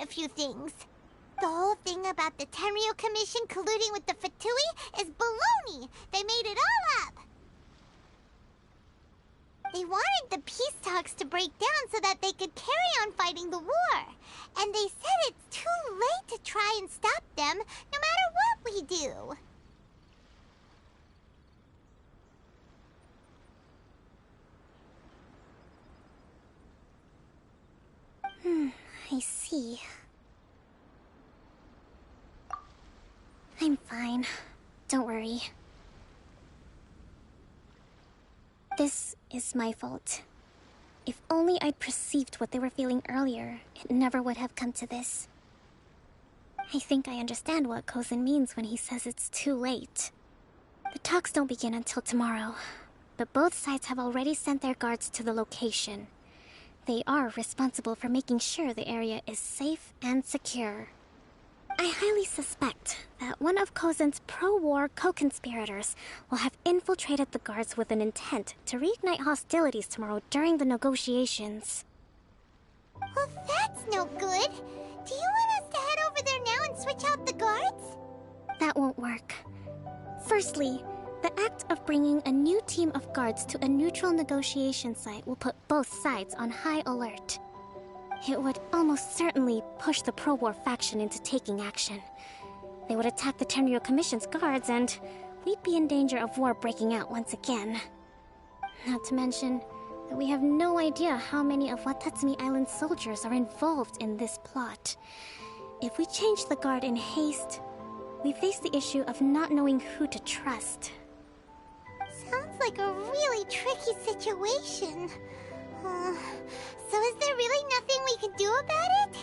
A few things. The whole thing about the Tenryu Commission colluding with the Fatui is baloney. They made it all up. They wanted the peace talks to break down so that they could carry on fighting the war. And they said it's too late to try and stop them, no matter what we do. I see. I'm fine. Don't worry. This is my fault. If only I'd perceived what they were feeling earlier, it never would have come to this. I think I understand what Kozen means when he says it's too late. The talks don't begin until tomorrow, but both sides have already sent their guards to the location. They are responsible for making sure the area is safe and secure. I highly suspect that one of Kozen's pro-war co-conspirators will have infiltrated the guards with an intent to reignite hostilities tomorrow during the negotiations. Well, that's no good. Do you want us to head over there now and switch out the guards? That won't work. Firstly, the act of bringing a new team of guards to a neutral negotiation site will put both sides on high alert. It would almost certainly push the pro-war faction into taking action. They would attack the Tenryu Commission's guards, and we'd be in danger of war breaking out once again. Not to mention that we have no idea how many of Watatsumi Island's soldiers are involved in this plot. If we change the guard in haste, we face the issue of not knowing who to trust. Sounds like a really tricky situation. So is there really nothing we can do about it?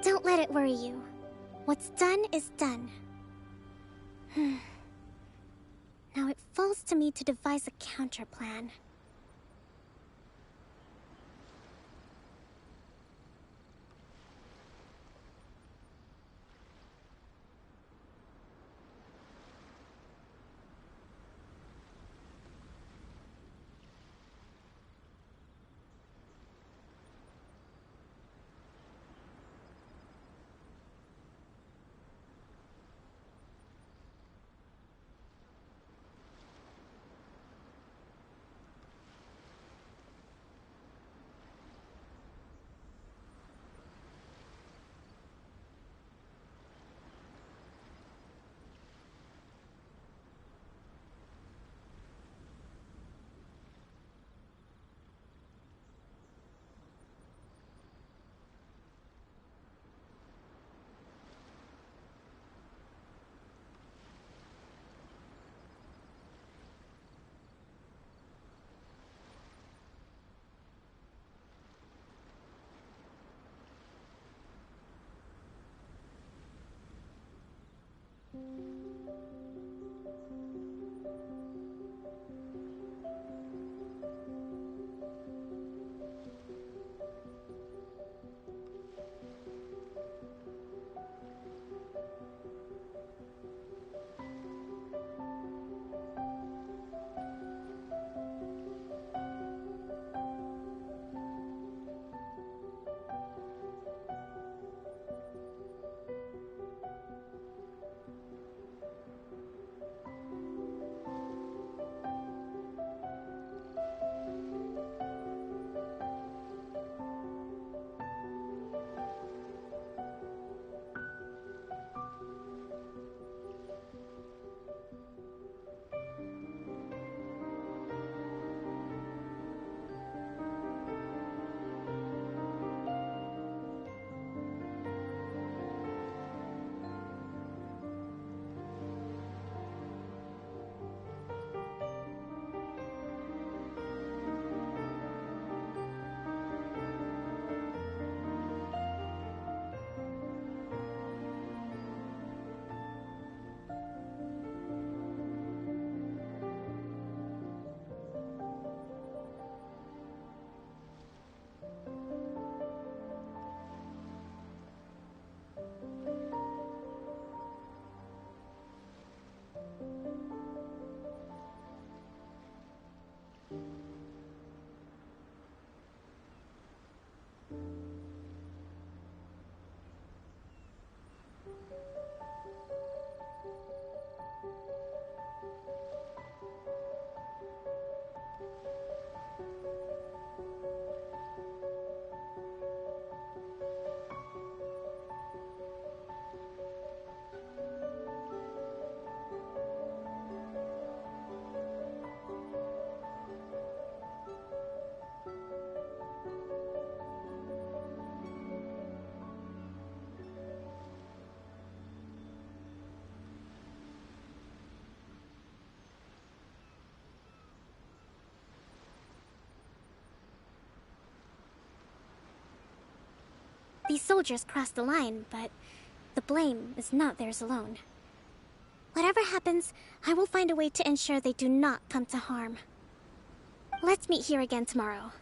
Don't let it worry you. What's done is done. Now it falls to me to devise a counter plan. These soldiers crossed the line, but the blame is not theirs alone. Whatever happens, I will find a way to ensure they do not come to harm. Let's meet here again tomorrow.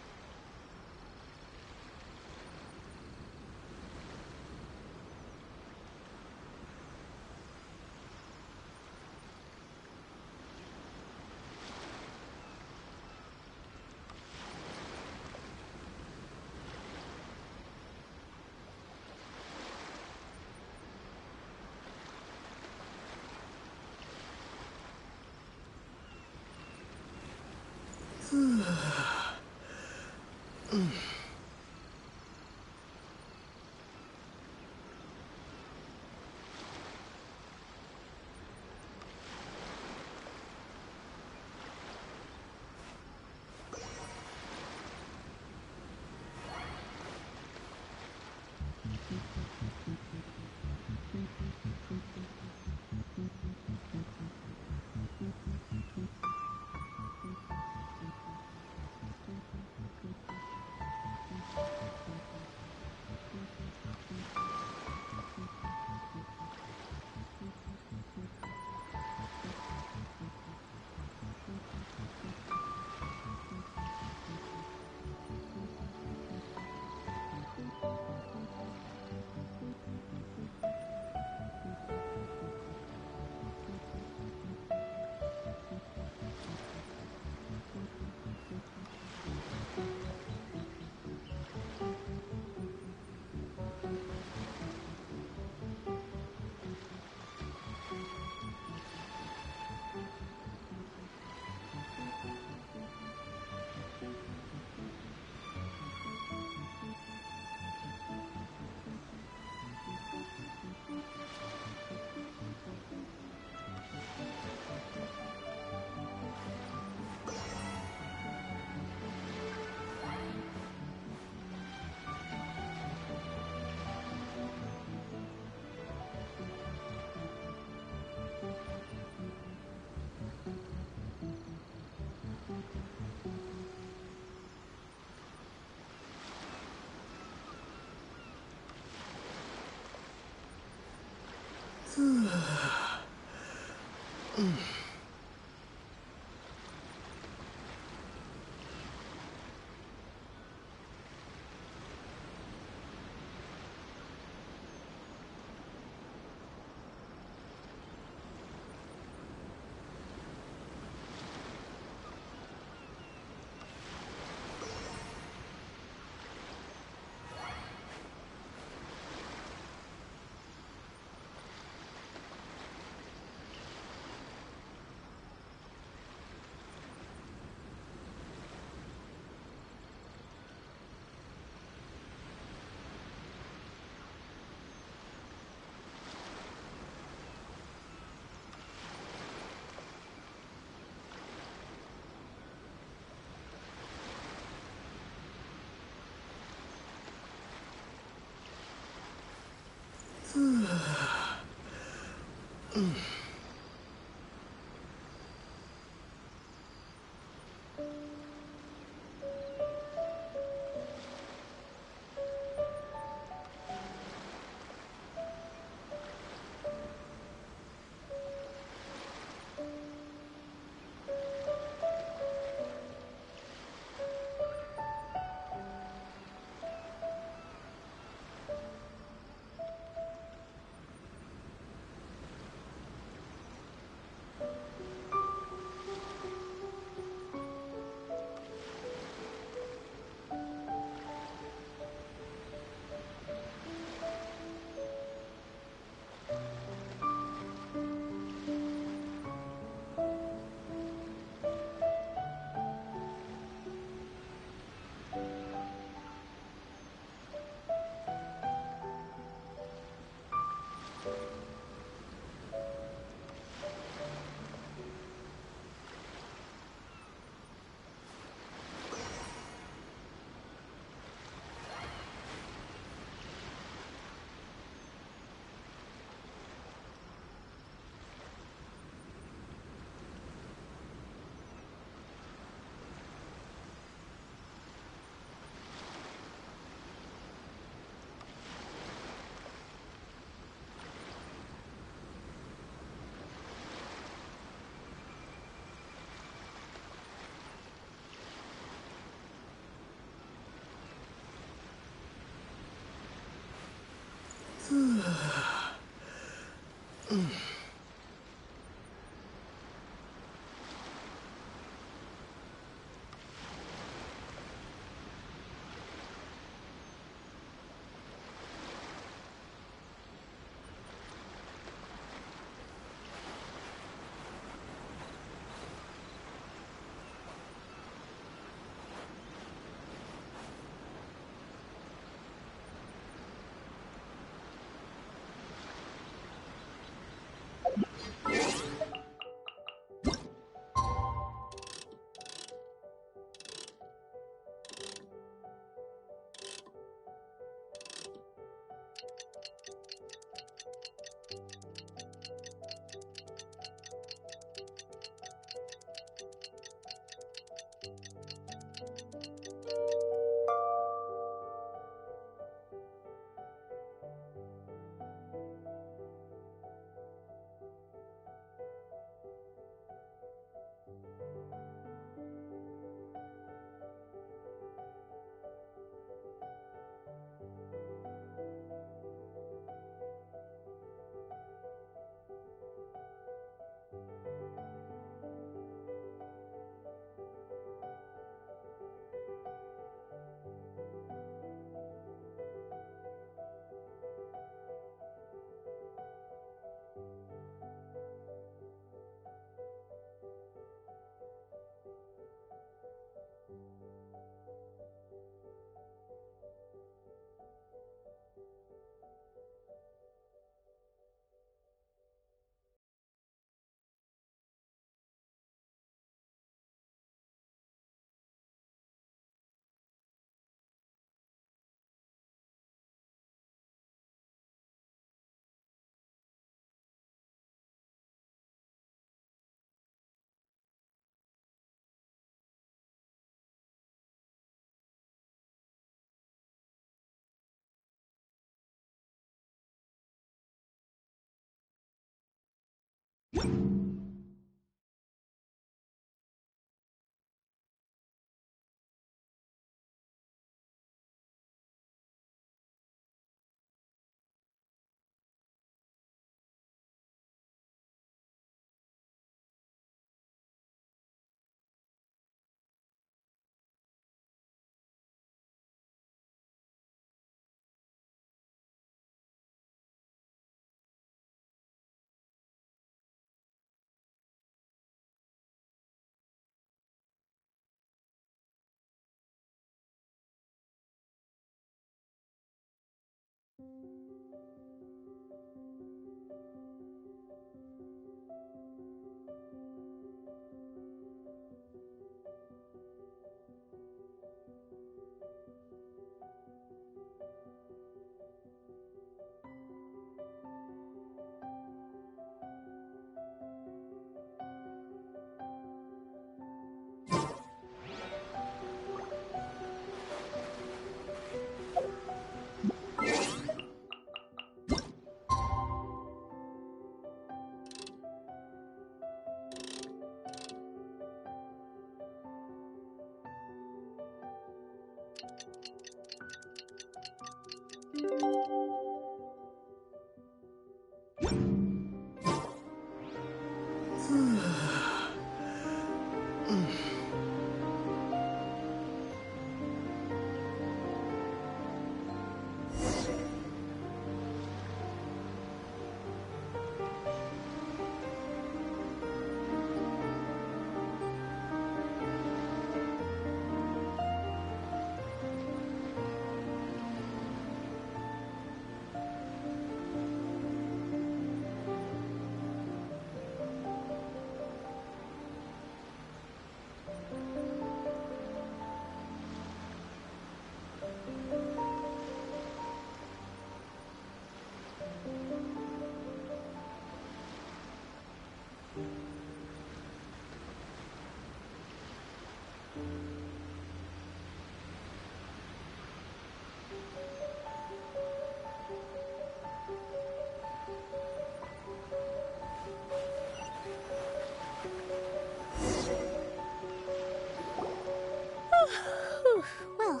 Well,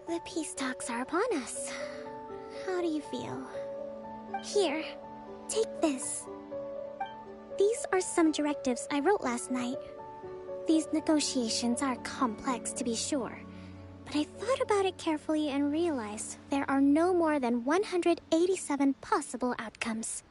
the peace talks are upon us. How do you feel? Here, take this. These are some directives I wrote last night. These negotiations are complex, to be sure, but I thought about it carefully and realized there are no more than 187 possible outcomes.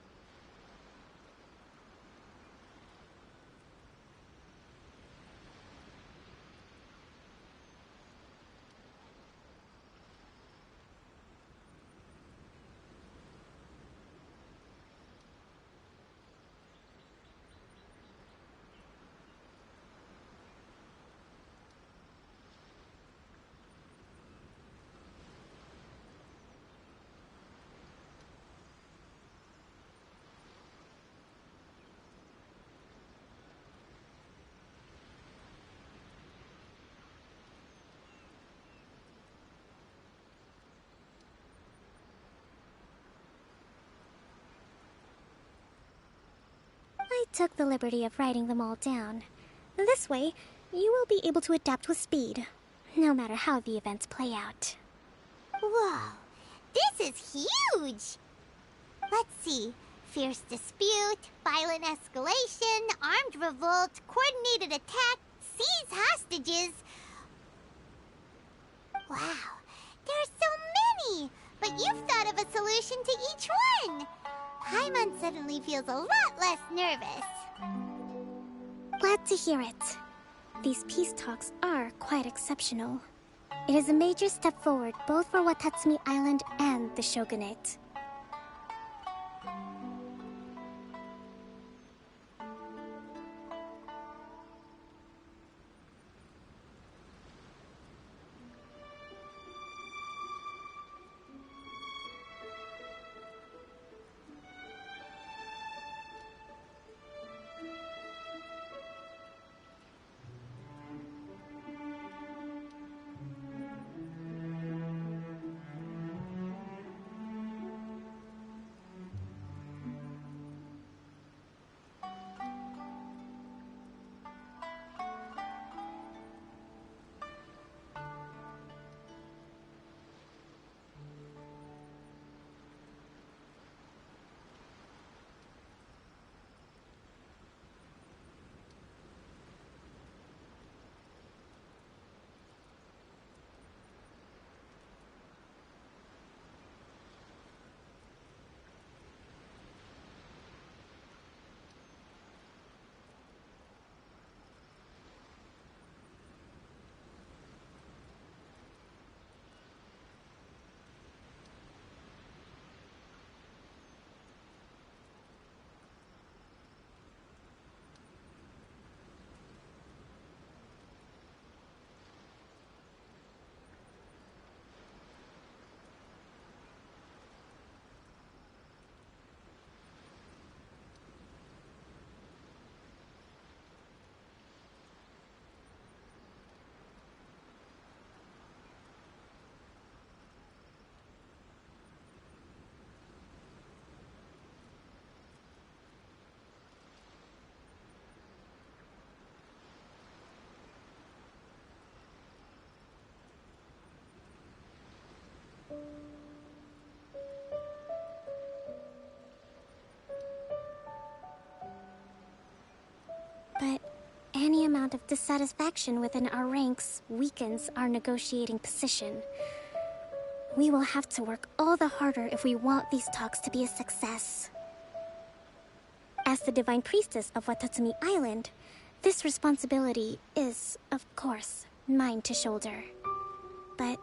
I took the liberty of writing them all down. This way, you will be able to adapt with speed, no matter how the events play out. Whoa, this is huge! Let's see. Fierce dispute, violent escalation, armed revolt, coordinated attack, seize hostages. Wow, there are so many! But you've thought of a solution to each one! Paimon suddenly feels a lot less nervous. Glad to hear it. These peace talks are quite exceptional. It is a major step forward both for Watatsumi Island and the Shogunate. any amount of dissatisfaction within our ranks weakens our negotiating position. We will have to work all the harder if we want these talks to be a success. As the Divine Priestess of Watatsumi Island, this responsibility is, of course, mine to shoulder. But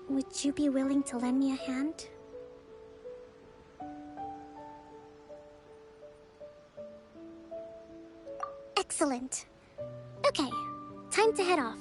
would you be willing to lend me a hand? Excellent. Okay, time to head off.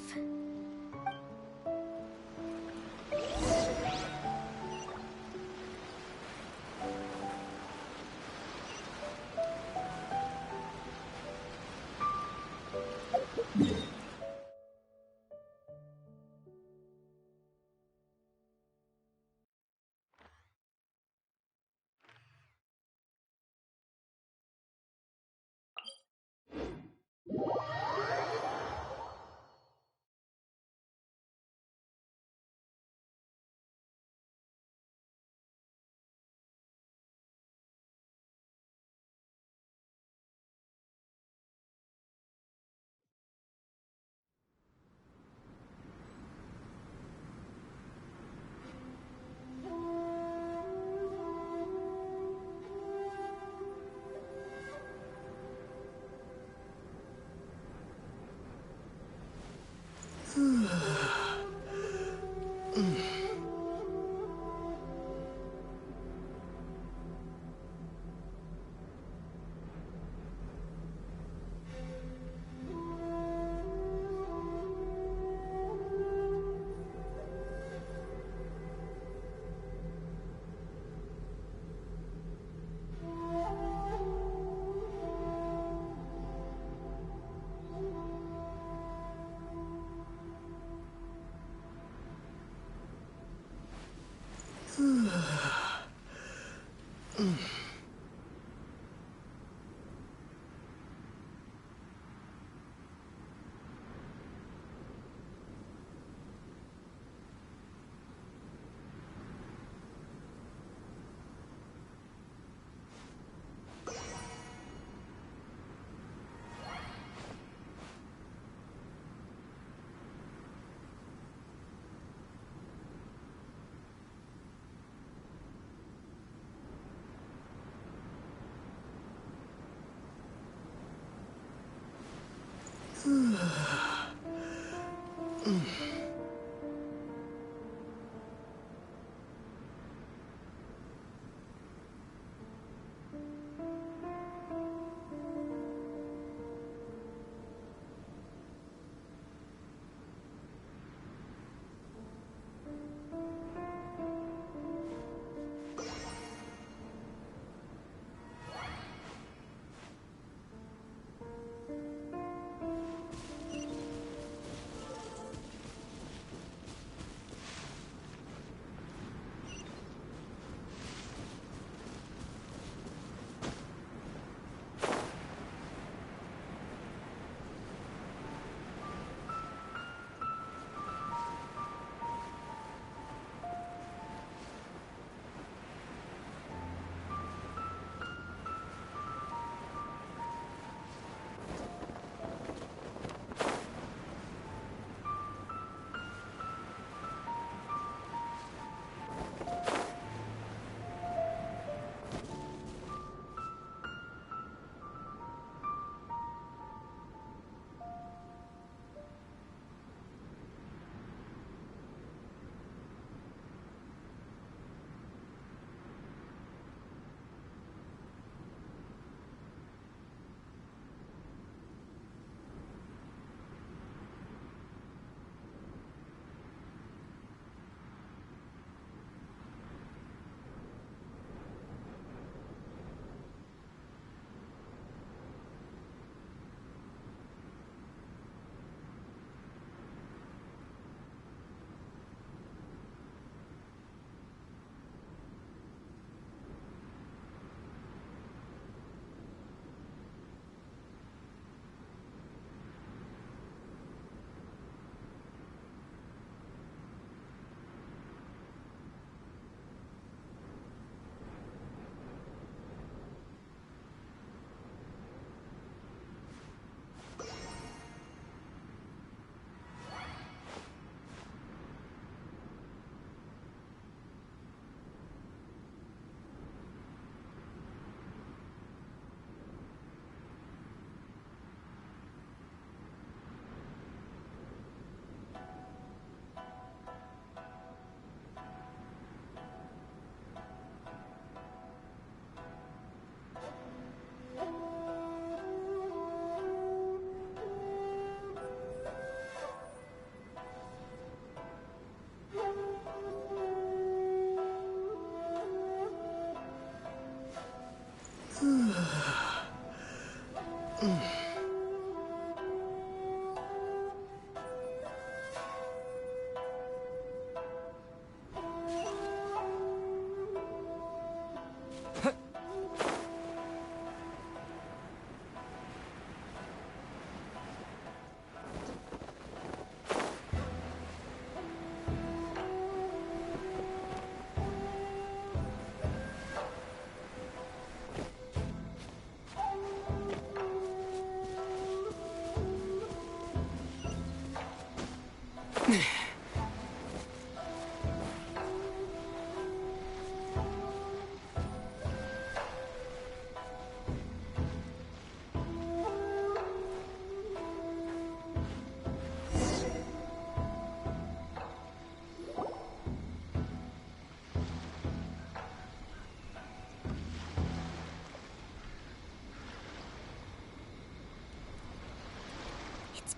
It's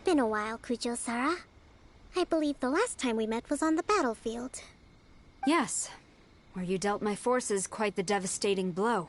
been a while, Kujo-Sara. I believe the last time we met was on the battlefield. Yes, where you dealt my forces quite the devastating blow.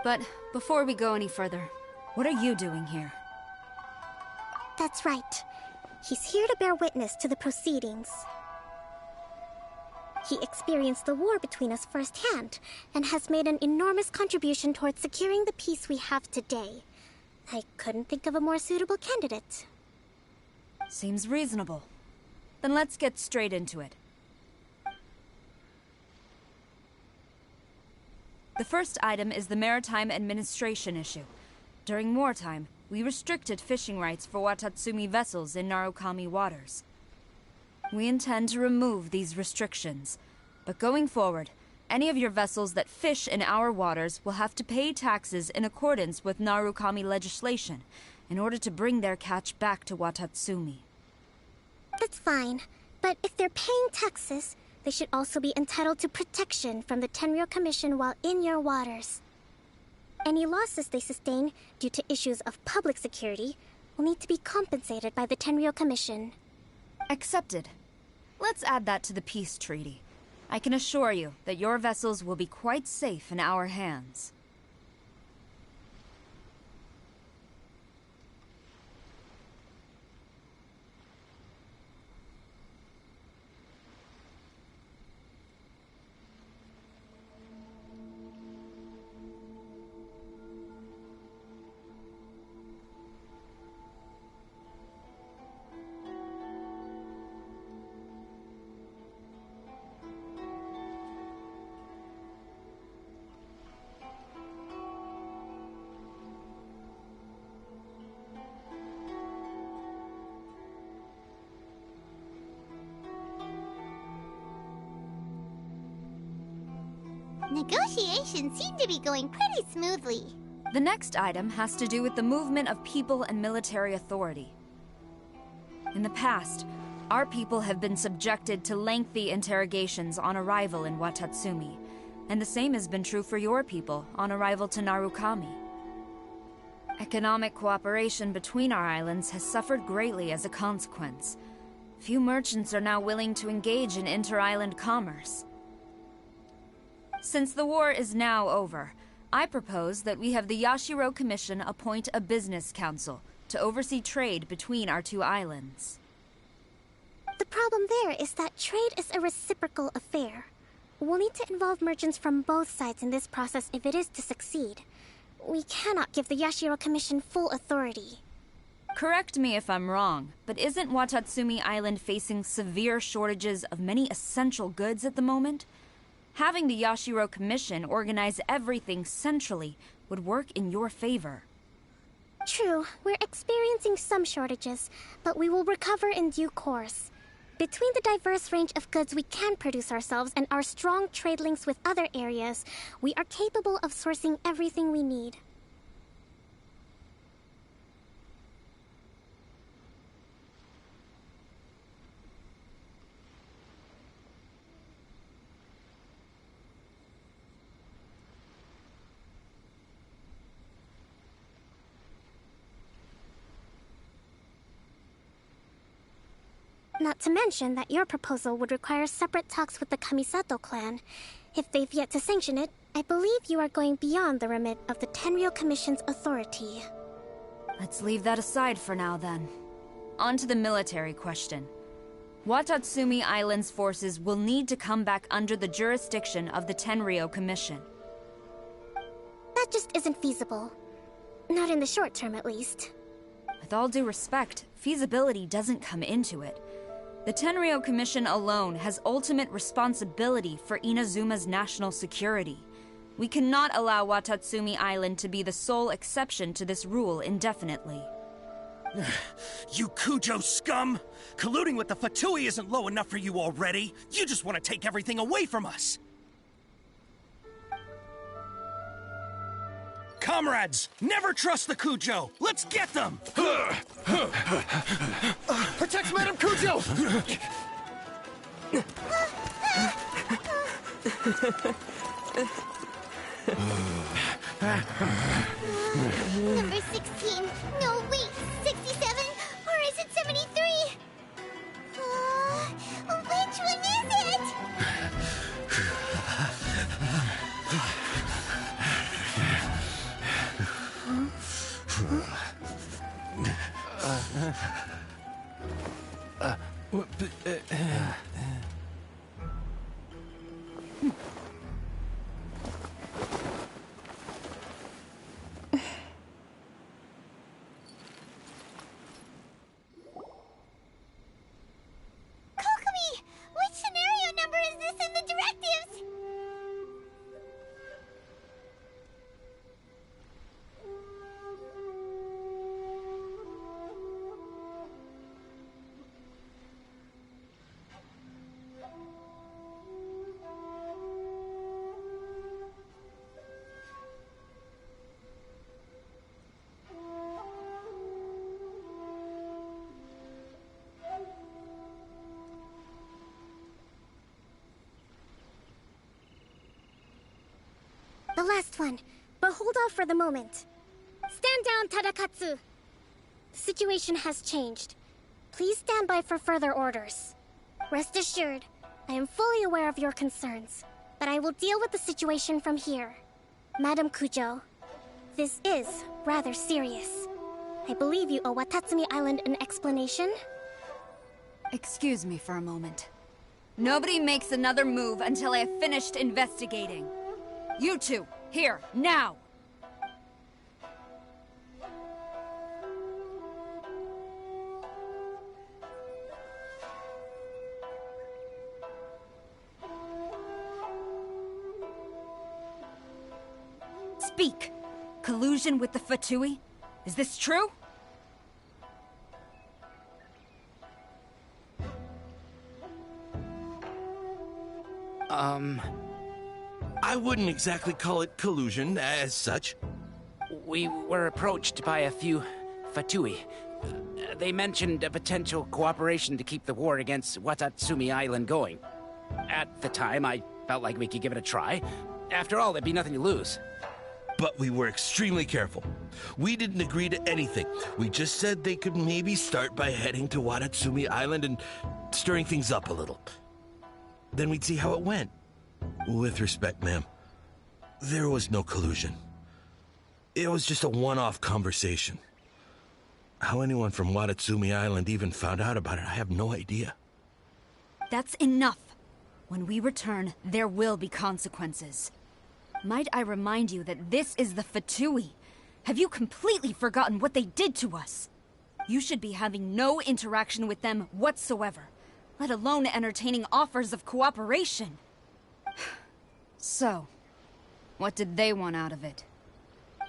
But before we go any further, what are you doing here? That's right. He's here to bear witness to the proceedings. He experienced the war between us firsthand, and has made an enormous contribution towards securing the peace we have today. I couldn't think of a more suitable candidate. Seems reasonable. Then let's get straight into it. The first item is the Maritime Administration issue. During wartime, we restricted fishing rights for Watatsumi vessels in Narukami waters. We intend to remove these restrictions, but going forward, any of your vessels that fish in our waters will have to pay taxes in accordance with Narukami legislation in order to bring their catch back to Watatsumi. That's fine, but if they're paying taxes, they should also be entitled to protection from the Tenryou Commission while in your waters. Any losses they sustain due to issues of public security will need to be compensated by the Tenryou Commission. Accepted. Let's add that to the peace treaty. I can assure you that your vessels will be quite safe in our hands. Negotiations seem to be going pretty smoothly. The next item has to do with the movement of people and military authority. In the past, our people have been subjected to lengthy interrogations on arrival in Watatsumi, and the same has been true for your people on arrival to Narukami. Economic cooperation between our islands has suffered greatly as a consequence. Few merchants are now willing to engage in inter-island commerce. Since the war is now over, I propose that we have the Yashiro Commission appoint a business council to oversee trade between our two islands. The problem there is that trade is a reciprocal affair. We'll need to involve merchants from both sides in this process if it is to succeed. We cannot give the Yashiro Commission full authority. Correct me if I'm wrong, but isn't Watatsumi Island facing severe shortages of many essential goods at the moment? Having the Yashiro Commission organize everything centrally would work in your favor. True, we're experiencing some shortages, but we will recover in due course. Between the diverse range of goods we can produce ourselves and our strong trade links with other areas, we are capable of sourcing everything we need. Not to mention that your proposal would require separate talks with the Kamisato clan. If they've yet to sanction it, I believe you are going beyond the remit of the Tenryou Commission's authority. Let's leave that aside for now, then. On to the military question. Watatsumi Island's forces will need to come back under the jurisdiction of the Tenryou Commission. That just isn't feasible. Not in the short term, at least. With all due respect, feasibility doesn't come into it. The Tenryou Commission alone has ultimate responsibility for Inazuma's national security. We cannot allow Watatsumi Island to be the sole exception to this rule indefinitely. You Kujo scum! Colluding with the Fatui isn't low enough for you already! You just want to take everything away from us! Comrades, never trust the Kujo! Let's get them! Protect Madame Kujo! Number 16. No, wait. 67? Or is it 73? Which one is it? Kokomi! Which scenario number is this in the directives? The last one, but hold off for the moment. Stand down, Tadakatsu! The situation has changed. Please stand by for further orders. Rest assured, I am fully aware of your concerns, but I will deal with the situation from here. Madam Kujo, this is rather serious. I believe you owe Watatsumi Island an explanation. Excuse me for a moment. Nobody makes another move until I have finished investigating. You two, here, now! Speak! Collusion with the Fatui? Is this true? I wouldn't exactly call it collusion as such. We were approached by a few Fatui. They mentioned a potential cooperation to keep the war against Watatsumi Island going. At the time, I felt like we could give it a try. After all, there'd be nothing to lose. But we were extremely careful. We didn't agree to anything. We just said they could maybe start by heading to Watatsumi Island and stirring things up a little. Then we'd see how it went. With respect, ma'am, there was no collusion. It was just a one-off conversation. How anyone from Watatsumi Island even found out about it, I have no idea. That's enough! When we return, there will be consequences. Might I remind you that this is the Fatui? Have you completely forgotten what they did to us? You should be having no interaction with them whatsoever, let alone entertaining offers of cooperation. So, what did they want out of it?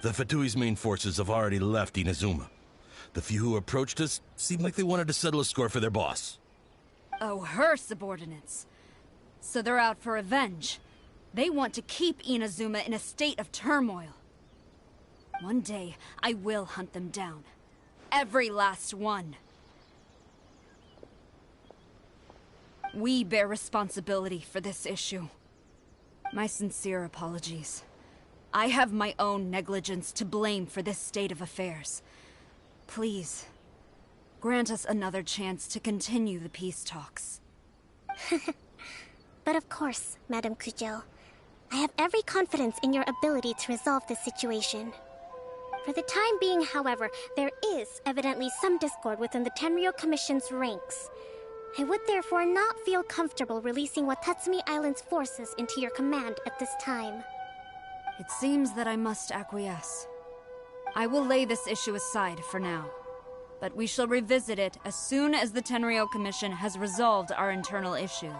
The Fatui's main forces have already left Inazuma. The few who approached us seemed like they wanted to settle a score for their boss. Oh, her subordinates. So they're out for revenge. They want to keep Inazuma in a state of turmoil. One day, I will hunt them down. Every last one. We bear responsibility for this issue. My sincere apologies. I have my own negligence to blame for this state of affairs. Please, grant us another chance to continue the peace talks. But of course, Madame Kujo. I have every confidence in your ability to resolve this situation. For the time being, however, there is evidently some discord within the Tenryou Commission's ranks. I would therefore not feel comfortable releasing Watatsumi Island's forces into your command at this time. It seems that I must acquiesce. I will lay this issue aside for now, but we shall revisit it as soon as the Tenryou Commission has resolved our internal issues.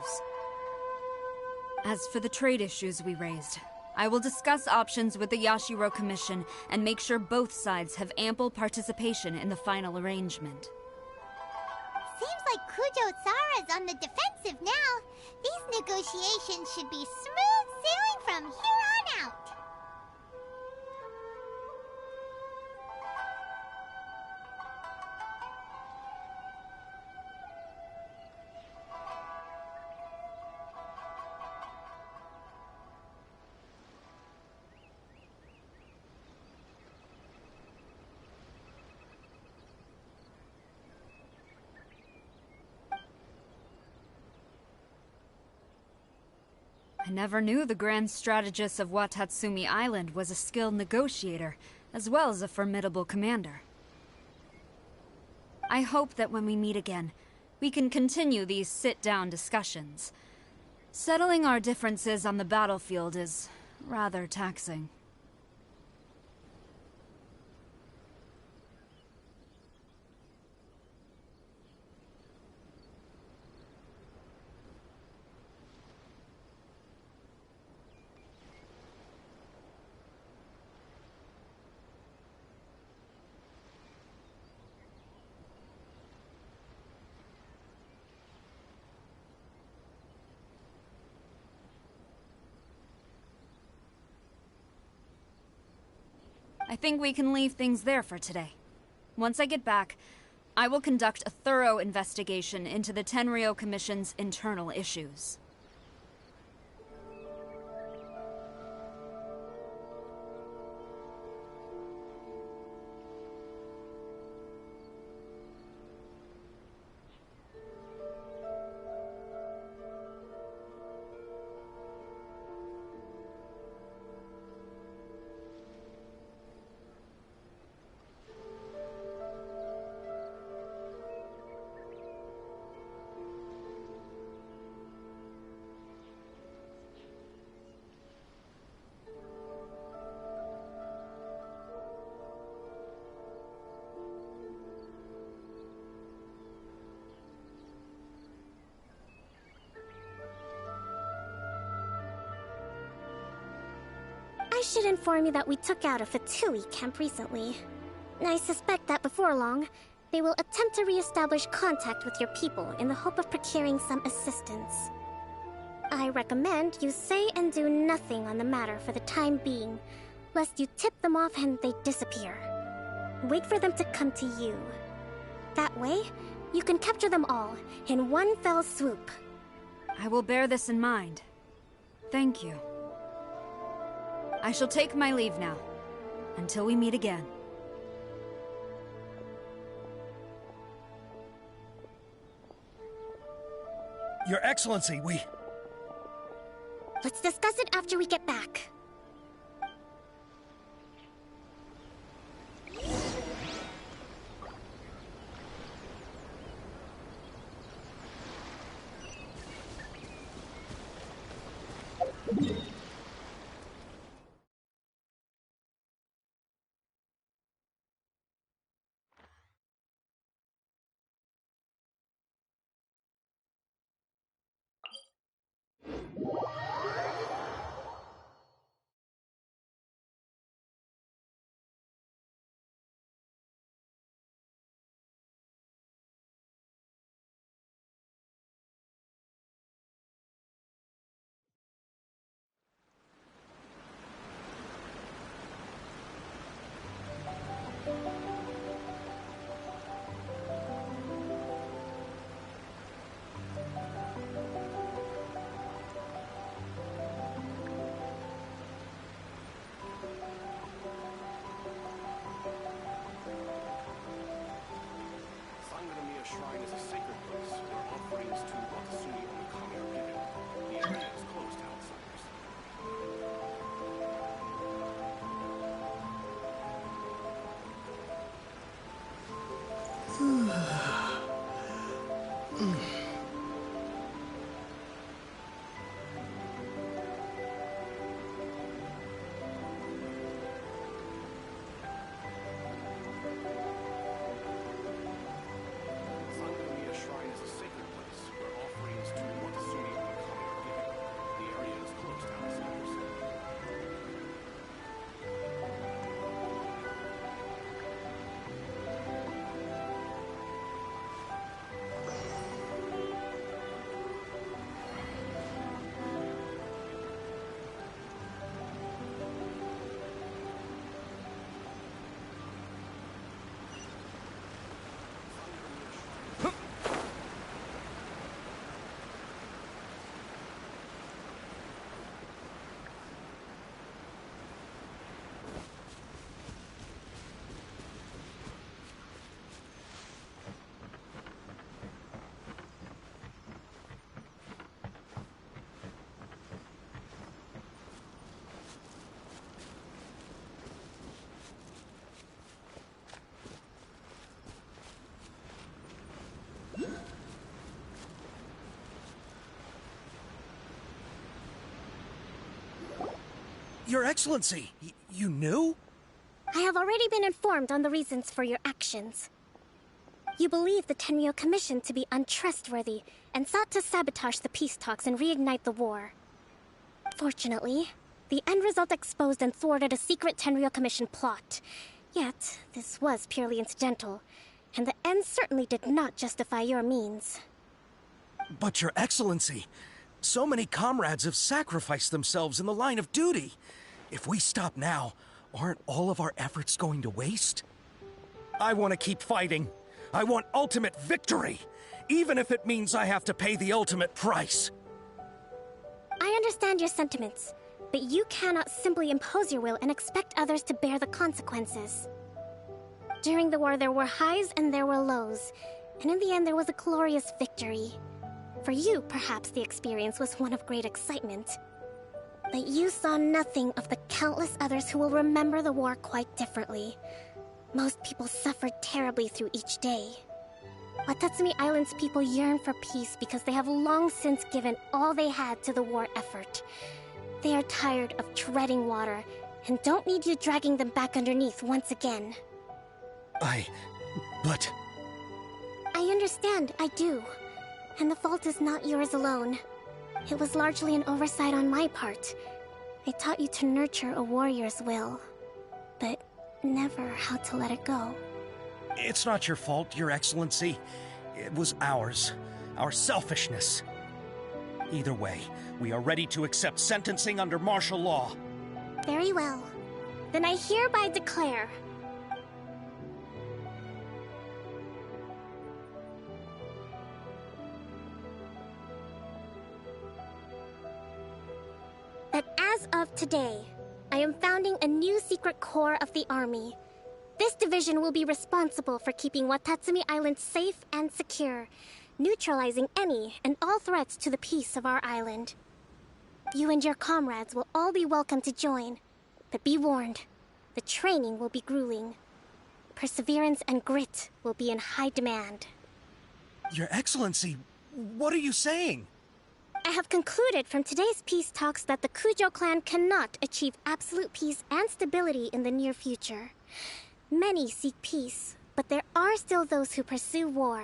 As for the trade issues we raised, I will discuss options with the Yashiro Commission and make sure both sides have ample participation in the final arrangement. Seems like Kujo-sara's on the defensive now. These negotiations should be smooth sailing from here on out. I never knew the grand strategist of Watatsumi Island was a skilled negotiator, as well as a formidable commander. I hope that when we meet again, we can continue these sit-down discussions. Settling our differences on the battlefield is rather taxing. I think we can leave things there for today. Once I get back, I will conduct a thorough investigation into the Tenryou Commission's internal issues. I should inform you that we took out a Fatui camp recently. I suspect that before long, they will attempt to re-establish contact with your people in the hope of procuring some assistance. I recommend you say and do nothing on the matter for the time being, lest you tip them off and they disappear. Wait for them to come to you. That way, you can capture them all in one fell swoop. I will bear this in mind. Thank you. I shall take my leave now, until we meet again. Your Excellency, we... Let's discuss it after we get back. Your Excellency, you knew? I have already been informed on the reasons for your actions. You believe the Tenryou Commission to be untrustworthy and sought to sabotage the peace talks and reignite the war. Fortunately, the end result exposed and thwarted a secret Tenryou Commission plot. Yet, this was purely incidental, and the end certainly did not justify your means. But Your Excellency, so many comrades have sacrificed themselves in the line of duty. If we stop now, aren't all of our efforts going to waste? I want to keep fighting. I want ultimate victory, even if it means I have to pay the ultimate price. I understand your sentiments, but you cannot simply impose your will and expect others to bear the consequences. During the war, there were highs and there were lows, and in the end, there was a glorious victory. For you, perhaps the experience was one of great excitement. But you saw nothing of the countless others who will remember the war quite differently. Most people suffered terribly through each day. Watatsumi Island's people yearn for peace because they have long since given all they had to the war effort. They are tired of treading water and don't need you dragging them back underneath once again. But... I understand, I do. And the fault is not yours alone. It was largely an oversight on my part. I taught you to nurture a warrior's will, but never how to let it go. It's not your fault, Your Excellency. It was ours. Our selfishness. Either way, we are ready to accept sentencing under martial law. Very well. Then I hereby declare... that as of today, I am founding a new secret corps of the army. This division will be responsible for keeping Watatsumi Island safe and secure, neutralizing any and all threats to the peace of our island. You and your comrades will all be welcome to join, but be warned, the training will be grueling. Perseverance and grit will be in high demand. Your Excellency, what are you saying? I have concluded from today's peace talks that the Kujo clan cannot achieve absolute peace and stability in the near future. Many seek peace, but there are still those who pursue war.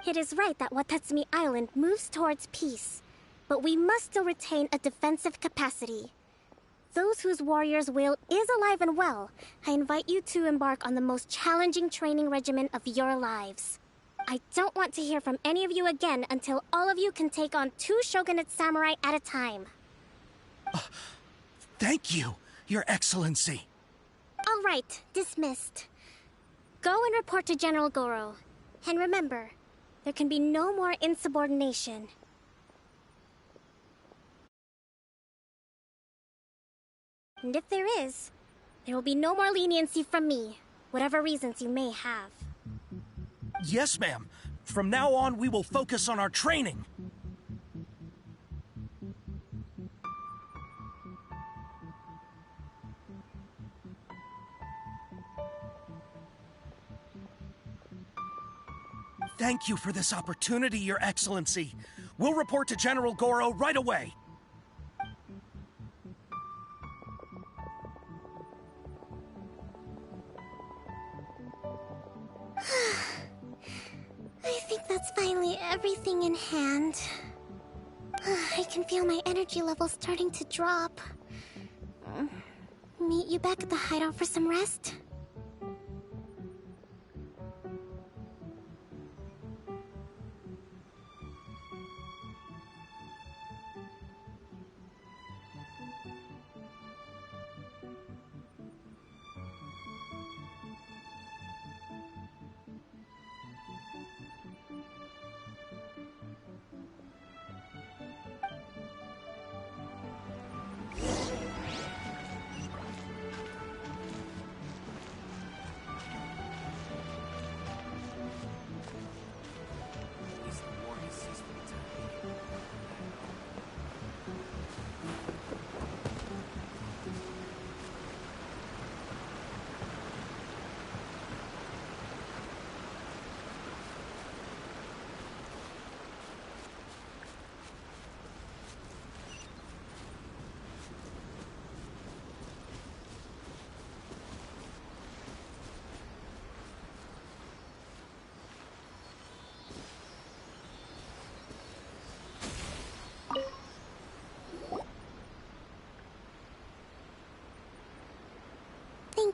It is right that Watatsumi Island moves towards peace, but we must still retain a defensive capacity. Those whose warrior's will is alive and well, I invite you to embark on the most challenging training regimen of your lives. I don't want to hear from any of you again until all of you can take on 2 shogunate samurai at a time. Thank you, Your Excellency. All right, dismissed. Go and report to General Goro. And remember, there can be no more insubordination. And if there is, there will be no more leniency from me, whatever reasons you may have. Yes, ma'am. From now on, we will focus on our training. Thank you for this opportunity, Your Excellency. We'll report to General Goro right away. I think that's finally everything in hand. I can feel my energy levels starting to drop. Meet you back at the hideout for some rest?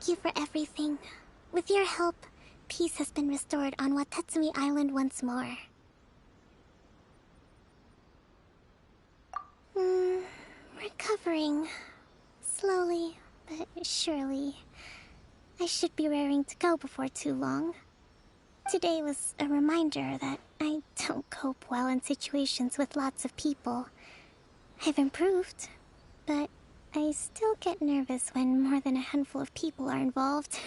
Thank you for everything. With your help, peace has been restored on Watatsumi Island once more. Recovering. Slowly, but surely. I should be raring to go before too long. Today was a reminder that I don't cope well in situations with lots of people. I've improved, but I still get nervous when more than a handful of people are involved.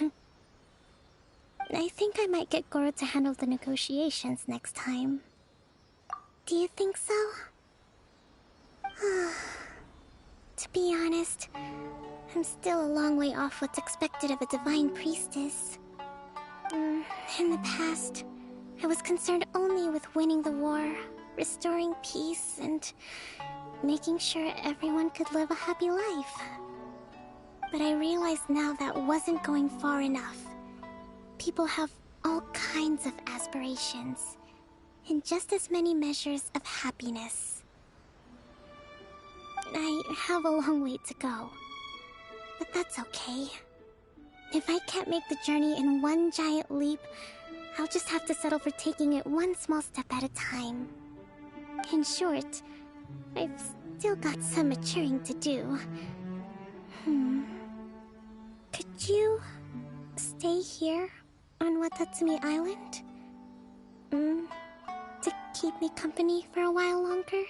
I think I might get Goro to handle the negotiations next time. Do you think so? To be honest, I'm still a long way off what's expected of a divine priestess. In the past, I was concerned only with winning the war, restoring peace, and making sure everyone could live a happy life. But I realize now that wasn't going far enough. People have all kinds of aspirations, and just as many measures of happiness. I have a long way to go, but that's okay. If I can't make the journey in one giant leap, I'll just have to settle for taking it one small step at a time. In short, I've still got some maturing to do. Could you stay here on Watatsumi Island? To keep me company for a while longer?